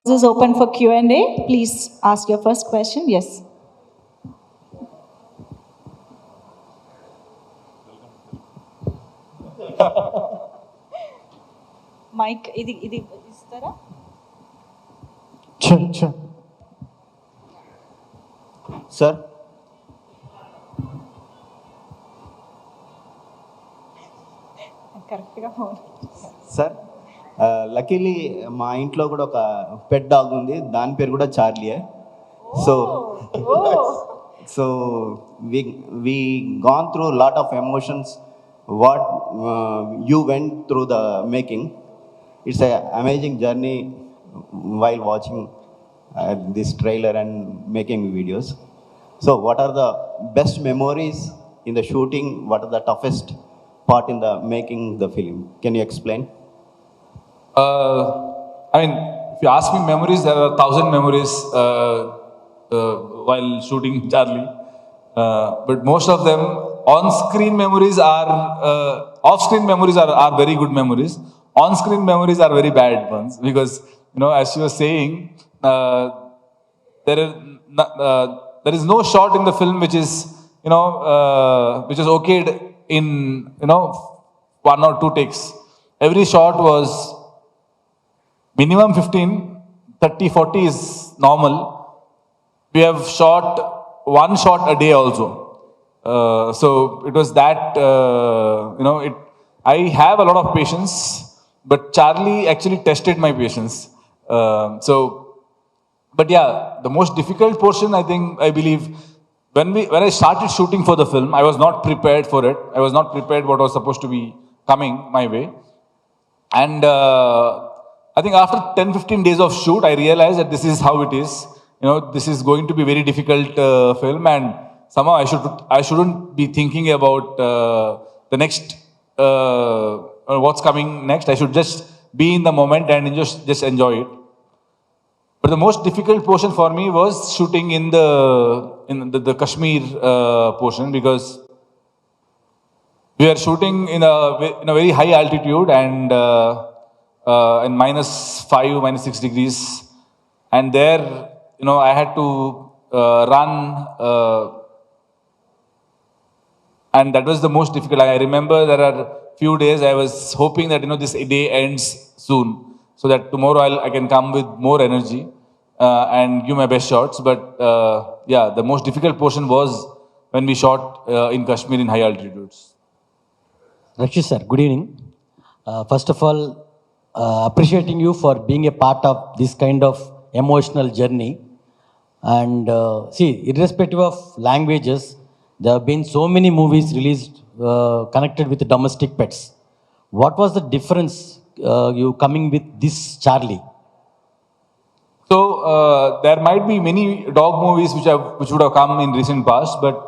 This is open for Q&A. Please ask your first question. Yes. Mic, idi istara? Sure. Sir. Correct. Sir. Luckily మా ఇంట్లో కూడా ఒక pet dog ఉంది, దాని పేరు కూడా చార్లీయే. So we gone through lot of emotions what you went through the making. It's a amazing journey while watching this trailer and making videos. So what are the best memories in the shooting? What are the toughest part in the making the film? Can you explain? I mean, if you ask me memories, there are 1,000 memories while shooting Charlie. But most of them, on-screen memories are, off-screen memories are very good memories. On-screen memories are very bad ones because, as you were saying, there is no shot in the film which is, which is okayed in, 1 or 2 takes. Every shot was minimum 15, 30, 40 is normal. We have shot 1 shot a day also. So it was that, I have a lot of patience, but Charlie actually tested my patience. But yeah, the most difficult portion, I believe, when I started shooting for the film, I was not prepared for it. I was not prepared what was supposed to be coming my way. And I think after 10-15 days of shoot, I realized that this is how it is. This is going to be very difficult film, and somehow I shouldn't be thinking about the next, what's coming next. I should just be in the moment and just enjoy it. But the most difficult portion for me was shooting in the Kashmir portion, because we are shooting in a very high altitude and in -5, -6 degrees, and there, I had to run, and that was the most difficult. I remember there are few days I was hoping that this day ends soon, so that tomorrow I can come with more energy and give my best shots. But yeah, the most difficult portion was when we shot in Kashmir in high altitudes. Rakshit sir, good evening. First of all, appreciating you for being a part of this kind of emotional journey. And see, irrespective of languages, there have been so many movies released connected with domestic pets. What was the difference you coming with this Charlie? So there might be many dog movies which would have come in recent past, but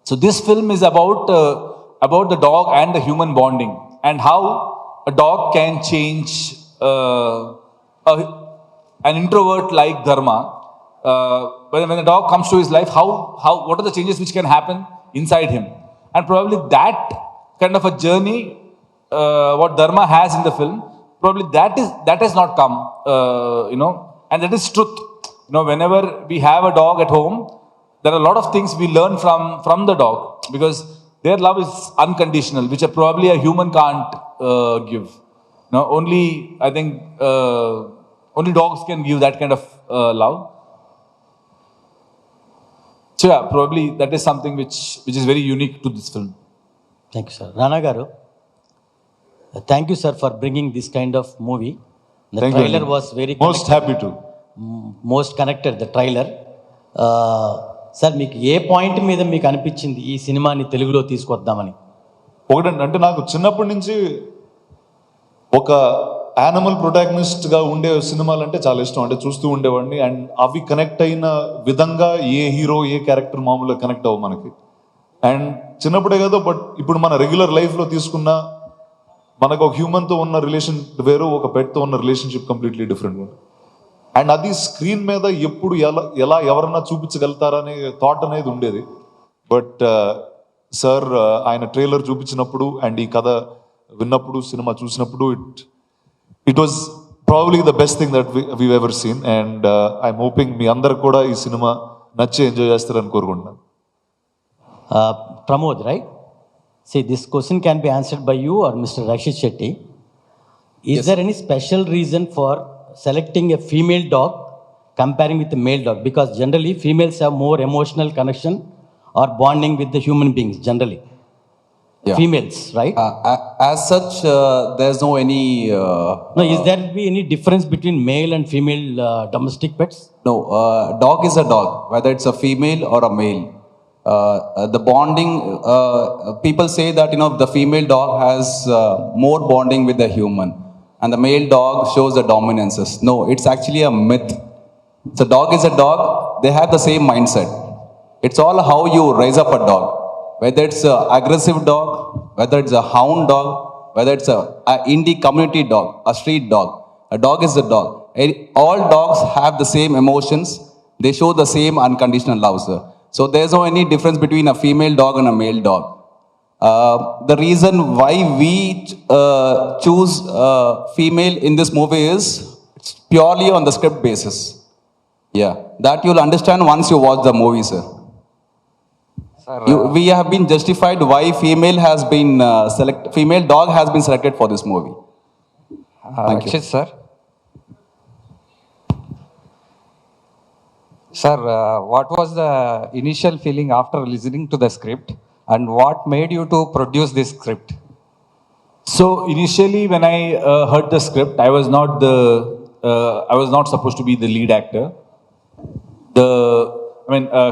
so this film is about the dog and the human bonding, and how a dog can change an introvert like Dharma. When the dog comes to his life, what are the changes which can happen inside him? And probably that kind of a journey, what Dharma has in the film, probably that has not come, and that is truth. Whenever we have a dog at home, there are a lot of things we learn from the dog, because their love is unconditional, which probably a human can't give. Only, I think, only dogs can give that kind of love. So yeah, probably that is something which is very unique to this film. Thank you, sir. Rana Garu, thank you, sir, for bringing this kind of movie. The thank trailer you. was very most happy to. Most connected, the trailer. Sir మీకు ఏ point మీద మీకు అనిపించింది ఈ సినిమాని తెలుగులో తీసుకొద్దామని? ఒకటంటే నాకు చిన్నప్పటి నుంచి ఒక యానిమల్ ప్రొటాగనిస్ట్గా ఉండే సినిమాలు అంటే చాలా ఇష్టం, అంటే చూస్తూ ఉండేవాడిని. అండ్ అవి కనెక్ట్ అయిన విధంగా ఏ హీరో ఏ క్యారెక్టర్ మామూలుగా కనెక్ట్ అవ్వ మనకి. అండ్ చిన్నప్పుడే కదా, బట్ ఇప్పుడు మన రెగ్యులర్ లైఫ్లో తీసుకున్న మనకు ఒక హ్యూమన్తో ఉన్న రిలేషన్ వేరు, ఒక పెట్తో ఉన్న రిలేషన్షిప్ కంప్లీట్లీ డిఫరెంట్. అండ్ అది స్క్రీన్ మీద ఎప్పుడు ఎలా ఎవరన్నా చూపించగలుగుతారనే థాట్ అనేది ఉండేది. బట్ సార్ ఆయన ట్రైలర్ చూపించినప్పుడు అండ్ ఈ కథ విన్నప్పుడు, సినిమా చూసినప్పుడు, it was probably the best thing that we've ever seen. And I'm hoping మీ అందరు కూడా ఈ సినిమా నచ్చి ఎంజాయ్ చేస్తారని కోరుకుంటున్నాను. Pramod, right? See, this question can be answered by you or Mr. Rakshit Shetty. Is there any special reason for selecting a female dog comparing with a male dog? Because generally females have more emotional connection or bonding with the human beings generally. Yeah. Females, right? As such, there's no any. No, is there be any difference between male and female domestic pets? No, dog is a dog, whether it's a female or a male. The bonding, people say that, you know, the female dog has more bonding with the human and the male dog shows the dominances. No, it's actually a myth. So dog is a dog, they have the same mindset. It's all how you raise up a dog. Whether it's an aggressive dog, whether it's a hound dog, whether it's a indie community dog, a street dog. A dog is a dog. All dogs have the same emotions. They show the same unconditional love, sir. So there's no any difference between a female dog and a male dog. The reason why we choose female in this movie is it's purely on the script basis. Yeah, that you'll understand once you watch the movie, sir. We have been justified why female dog has been selected for this movie. Thank you. Rakshit, sir. Sir, what was the initial feeling after listening to the script and what made you to produce this script? So initially, when I heard the script, I was not supposed to be the lead actor.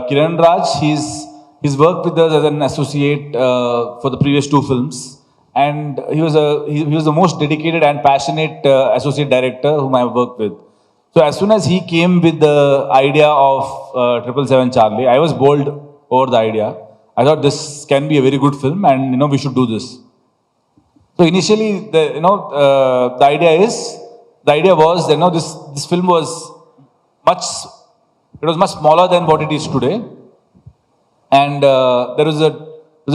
Kiran Raj, he's worked with us as an associate for the previous 2 films, and he was the most dedicated and passionate associate director whom I have worked with. So as soon as he came with the idea of 777 Charlie, I was bowled over the idea. I thought this can be a very good film, and we should do this. So initially, the idea was that this film was much smaller than what it is today, and there was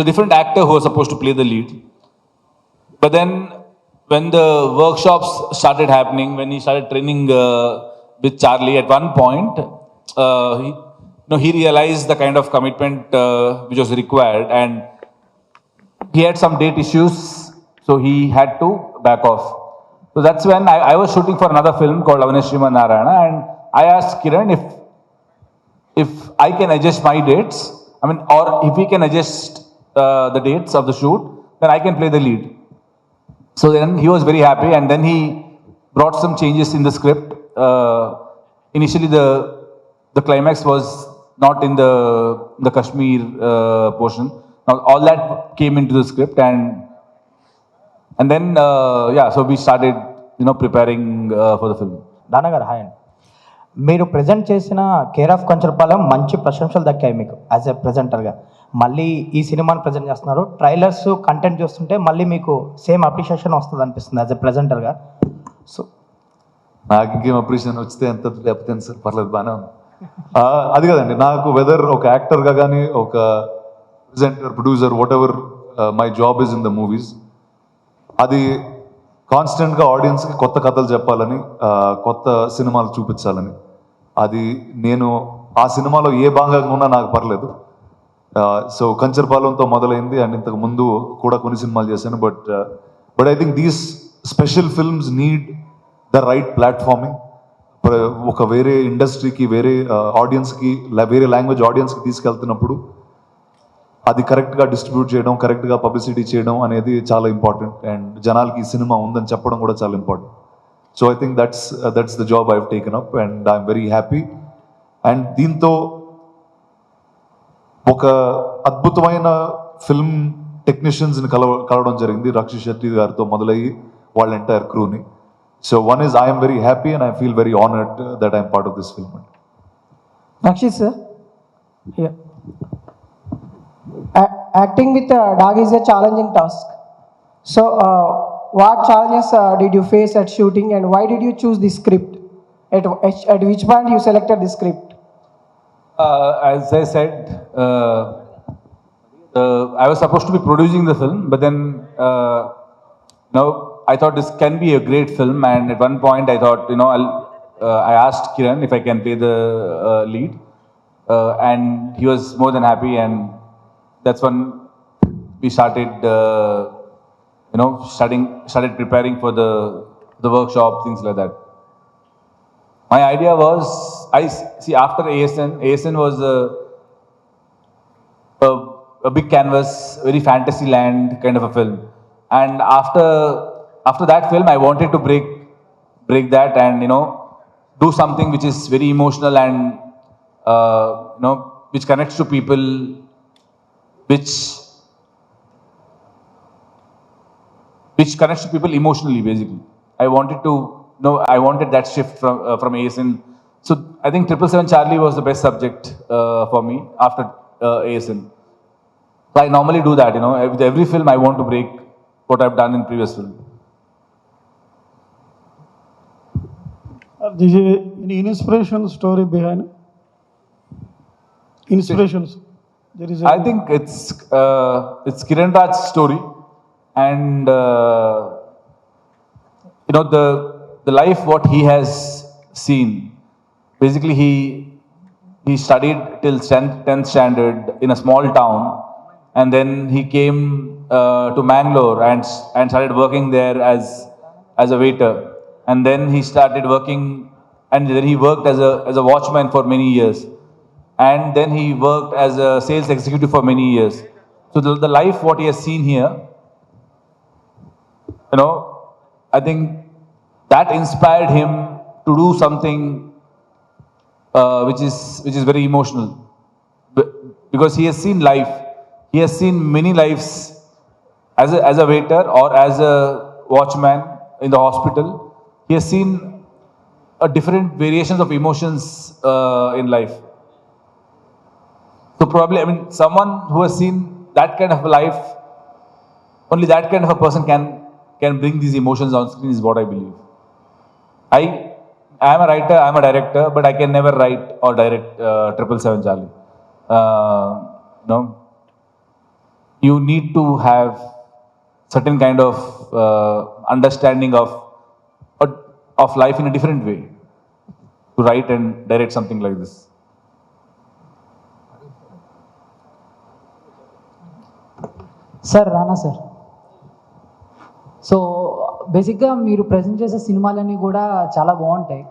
a different actor who was supposed to play the lead. But then, when the workshops started happening, when he started training with Charlie, at one point, he realized the kind of commitment which was required, and he had some date issues, so he had to back off. So that's when I was shooting for another film called Avaneshima Narayana, and I asked Kiran if I can adjust my dates, or if he can adjust the dates of the shoot, then I can play the lead. So then he was very happy, and then he brought some changes in the script. Initially, the climax was not in the Kashmir portion. Now all that came into the script, and then so we started preparing for the film. దానగారు hi అండి. మీరు present చేసిన care of కొంచరపాలెం మంచి ప్రశంసలు దక్కాయి మీకు as a ప్రజెంటర్గా. మళ్ళీ ఈ సినిమాని ప్రజెంట్ చేస్తున్నారు. ట్రైలర్స్ కంటెంట్ చూస్తుంటే మళ్ళీ మీకు సేమ్ అప్రిషియేషన్ వస్తుంది అనిపిస్తుంది యాజ్ ఎ ప్రజెంటర్గా. సో నాకు ఇంకేం అప్రిషియేషన్ వచ్చితే ఎంత లేకపోతే సార్ పర్లేదు, బాగానే ఉంది. అది కదండి, నాకు వెదర్ ఒక యాక్టర్గా కానీ ఒక presenter, producer, what ever my job is in the movies, అది కాన్స్టెంట్గా ఆడియన్స్కి కొత్త కథలు చెప్పాలని, కొత్త సినిమాలు చూపించాలని. అది నేను ఆ సినిమాలో ఏ భాగంగా ఉన్నా నాకు పర్లేదు. సో కంచర్పాలెంతో మొదలైంది, అండ్ ఇంతకు ముందు కూడా కొన్ని సినిమాలు చేశాను. But I think these special films need the right platforming. ఒక వేరే ఇండస్ట్రీకి, వేరే ఆడియన్స్కి, వేరే లాంగ్వేజ్ ఆడియన్స్కి తీసుకెళ్తున్నప్పుడు అది కరెక్ట్గా డిస్ట్రిబ్యూట్ చేయడం, కరెక్ట్గా పబ్లిసిటీ చేయడం అనేది చాలా ఇంపార్టెంట్. అండ్ జనాలకి ఈ సినిమా ఉందని చెప్పడం కూడా చాలా important. So I think that's the job I have taken up, and I'm very happy. And దీంతో ఒక అద్భుతమైన ఫిల్మ్ టెక్నీషియన్స్ని కలవడం జరిగింది. రక్షిత్ శెట్టి గారితో మొదలయ్యి వాళ్ళ ఎంటైర్ క్రూని. So one is I'm very happy and I feel very honoured that I'm part of this film. Rakshit sir, yeah. Acting with a dog is a challenging task. So, what challenges did you face at shooting, and why did you choose the script? At which point you selected the script? As I said, I was supposed to be producing the film, but then I thought this can be a great film, and at one point I thought, I asked Kiran if I can play the lead, and he was more than happy, and that's when we started, started preparing for the workshop, things like that. My idea was, after ASN was a big canvas, very fantasy land kind of a film. And after that film, I wanted to break that and, do something which is very emotional and, which connects to people, which connects to people emotionally, basically. I wanted that shift from ASN. So I think 777 Charlie was the best subject for me after ASN. So I normally do that, with every film I want to break what I've done in previous film. This is an inspiration story behind inspirations. There is. I think it's Kiran Raj's story, and the life what he has seen. Basically, he studied till 10th standard in a small town, and then he came to Mangalore and started working there as a waiter. And then he started working, and then he worked as a watchman for many years. And then he worked as a sales executive for many years. So the life what he has seen here, I think that inspired him to do something which is very emotional, because he has seen life. He has seen many lives as a waiter or as a watchman in the hospital. He has seen different variations of emotions in life. So probably, someone who has seen that kind of a life, only that kind of a person can bring these emotions on screen, is what I believe. I am a writer, I am a director, but I can never write or direct 777 Charlie. You need to have certain kind of understanding of life in a different way to write and direct something like this. Sir Rana sir, so బేసిక్గా మీరు present చేసే సినిమాలన్నీ కూడా చాలా బాగుంటాయి.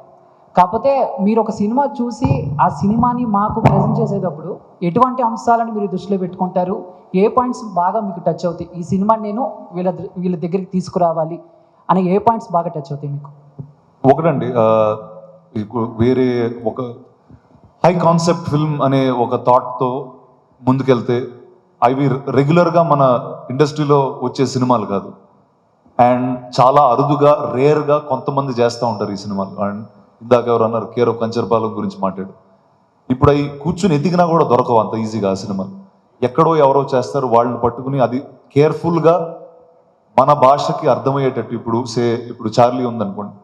కాకపోతే మీరు ఒక సినిమా చూసి ఆ సినిమాని మాకు ప్రజెంట్ చేసేటప్పుడు ఎటువంటి అంశాలను మీరు దృష్టిలో పెట్టుకుంటారు? ఏ పాయింట్స్ బాగా మీకు టచ్ అవుతాయి? ఈ సినిమాని నేను వీళ్ళ దగ్గరికి తీసుకురావాలి అనే ఏ పాయింట్స్ బాగా టచ్ అవుతాయి మీకు? ఒకటండి, వేరే ఒక హై కాన్సెప్ట్ ఫిల్మ్ అనే ఒక థాట్తో ముందుకెళ్తే అవి రెగ్యులర్గా మన ఇండస్ట్రీలో వచ్చే సినిమాలు కాదు. అండ్ చాలా అరుదుగా, రేర్గా కొంతమంది చేస్తూ ఉంటారు ఈ సినిమాలు. అండ్ ఇందాక ఎవరు అన్నారు, కేర్ ఆఫ్ కంచర్పాలెం గురించి మాట్లాడు. ఇప్పుడు అవి కూర్చుని ఎతికినా కూడా దొరకవు అంత ఈజీగా ఆ సినిమాలు. ఎక్కడో ఎవరో చేస్తారు, వాళ్ళని పట్టుకుని అది కేర్ఫుల్గా మన భాషకి అర్థమయ్యేటట్టు. ఇప్పుడు చార్లీ ఉందనుకోండి,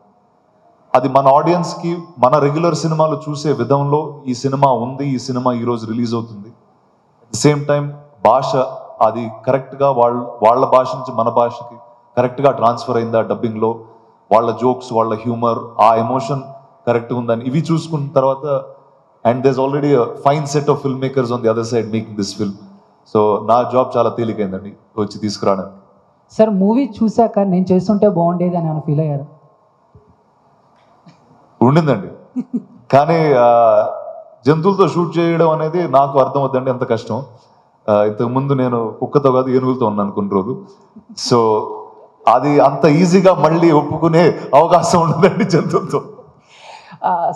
అది మన ఆడియన్స్కి మన రెగ్యులర్ సినిమాలు చూసే విధంలో ఈ సినిమా ఉంది, ఈ సినిమా ఈరోజు రిలీజ్ అవుతుంది. అట్ ద సేమ్ టైం భాష అది కరెక్ట్గా వాళ్ళ భాష నుంచి మన భాషకి కరెక్ట్గా ట్రాన్స్ఫర్ అయిందా డబ్బింగ్లో, వాళ్ళ జోక్స్, వాళ్ళ హ్యూమర్, ఆ ఎమోషన్ కరెక్ట్గా ఉందని ఇవి చూసుకున్న తర్వాత, and there is already fine set of film makers on the other side making this film. So నా జాబ్ చాలా తేలికైందండి వచ్చి తీసుకురావడానికి. సార్, మూవీ చూశాక నేను చేస్తుంటే బాగుండేది అని ఏమైనా ఫీల్ అయ్యారు? ఉండిందండి, కానీ జంతువులతో షూట్ చేయడం అనేది నాకు అర్థమవుతుందండి ఎంత కష్టం. ఇంతకుముందు నేను కుక్కతో కాదు ఏనుగులతో ఉన్నాను కొన్ని రోజులు. సో అది అంత ఈజీగా మళ్ళీ ఒప్పుకునే అవకాశం ఉండదండి జంతువులతో.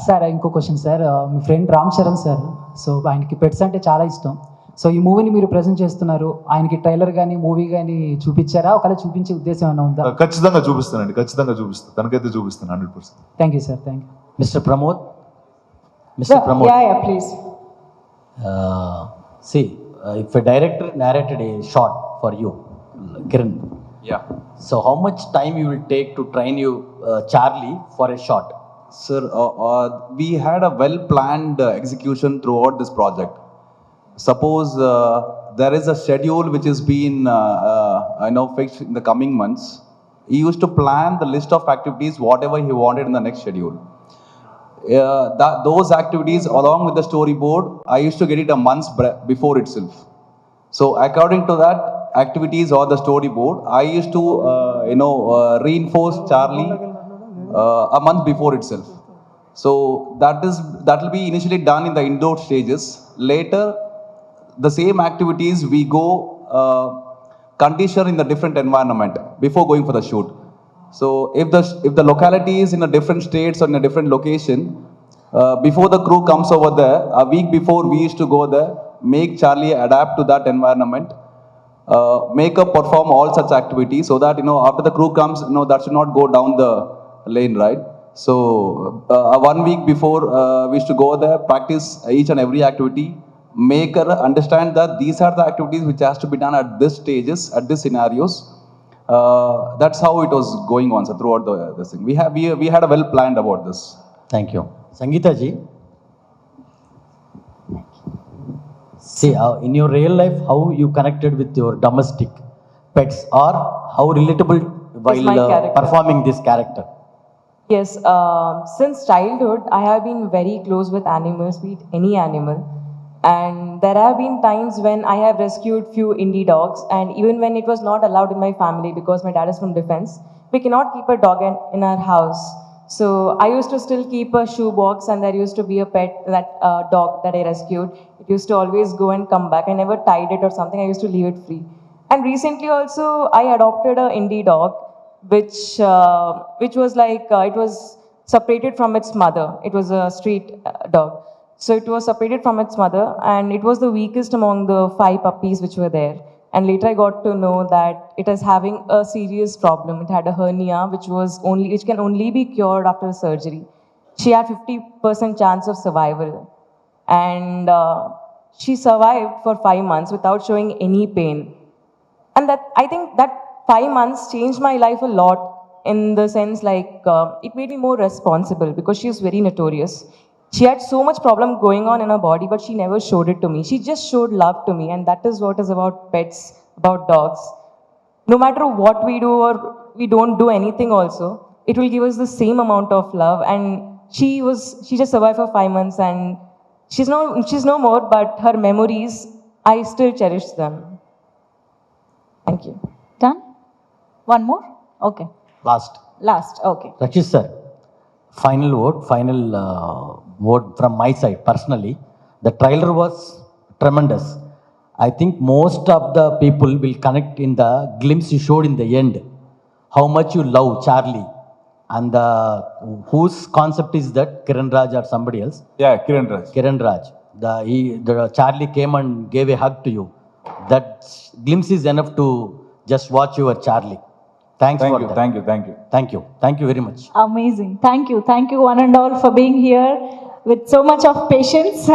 సార్, ఇంకో క్వశ్చన్ సార్. మీ friend Ram Charan sir, so ఆయనకి పెట్స్ అంటే చాలా ఇష్టం. సో ఈ మూవీని మీరు ప్రజెంట్ చేస్తున్నారు, ఆయనకి ట్రైలర్ కానీ మూవీ కానీ చూపించారా? ఒకవేళ చూపించే ఉద్దేశం ఏమైనా ఉందా? ఖచ్చితంగా చూపిస్తానండి, ఖచ్చితంగా చూపిస్తాను, తనకైతే చూపిస్తాను 100%. Thank you sir. Thank you. Mr. Pramod? Mr. Pramod? Yeah, please. See, if a director narrated a shot for you, Kiran. Yeah. So how much time you will take to train you Charlie for a shot? Sir, we had a well-planned execution throughout this project. Suppose there is a schedule which has been fixed in the coming months. he used to plan the list of activities, whatever he wanted in the next schedule. Those activities along with the storyboard, I used to get it a month before itself. So according to that activities or the storyboard, I used to reinforce Charlie a month before itself. So that will be initially done in the indoor stages. Later, the same activities we go condition in the different environment before going for the shoot. So if the locality is in a different states or in a different location, before the crew comes over there, a week before we used to go there, make Charlie adapt to that environment, make her perform all such activities so that after the crew comes, that should not go down the lane, right? So 1 week before we used to go there, practice each and every activity, make her understand that these are the activities which has to be done at this stages, at these scenarios. That's how it was going on, so throughout this thing. We had a well planned about this. Thank you. Sangeeta ji, see, in your real life, how you connected with your domestic pets, or how relatable while performing this character? Yes, since childhood, I have been very close with animals, be it any animal. And there have been times when I have rescued few indie dogs, and even when it was not allowed in my family because my dad is from defense, we cannot keep a dog in our house. So I used to still keep a shoe box, and there used to be a pet, that dog that I rescued. It used to always go and come back. I never tied it or something. I used to leave it free. And recently also, I adopted a indie dog, which was like, it was separated from its mother. It was a street dog. So it was separated from its mother, and it was the weakest among the 5 puppies which were there. And later I got to know that it is having a serious problem. It had a hernia which can only be cured after surgery. She had 50% chance of survival. And she survived for 5 months without showing any pain. And I think that 5 months changed my life a lot, in the sense like it made me more responsible, because she was very notorious. She had so much problem going on in her body, but she never showed it to me. She just showed love to me, and that is what is about pets, about dogs. No matter what we do or we don't do anything also, it will give us the same amount of love. And she just survived for 5 months, and she's no more, but her memories, I still cherish them. Thank you. Done? One more? Okay. Last, okay. Rakshit sir, final word from my side personally. The trailer was tremendous. I think most of the people will connect in the glimpse you showed in the end, how much you love Charlie, and whose concept is that, Kiran Raj or somebody else? Yeah, Kiran Raj. Kiran Raj. The Charlie came and gave a hug to you. That glimpse is enough to just watch your Charlie. Thank you very much. Amazing. Thank you, one and all, for being here with so much of patience.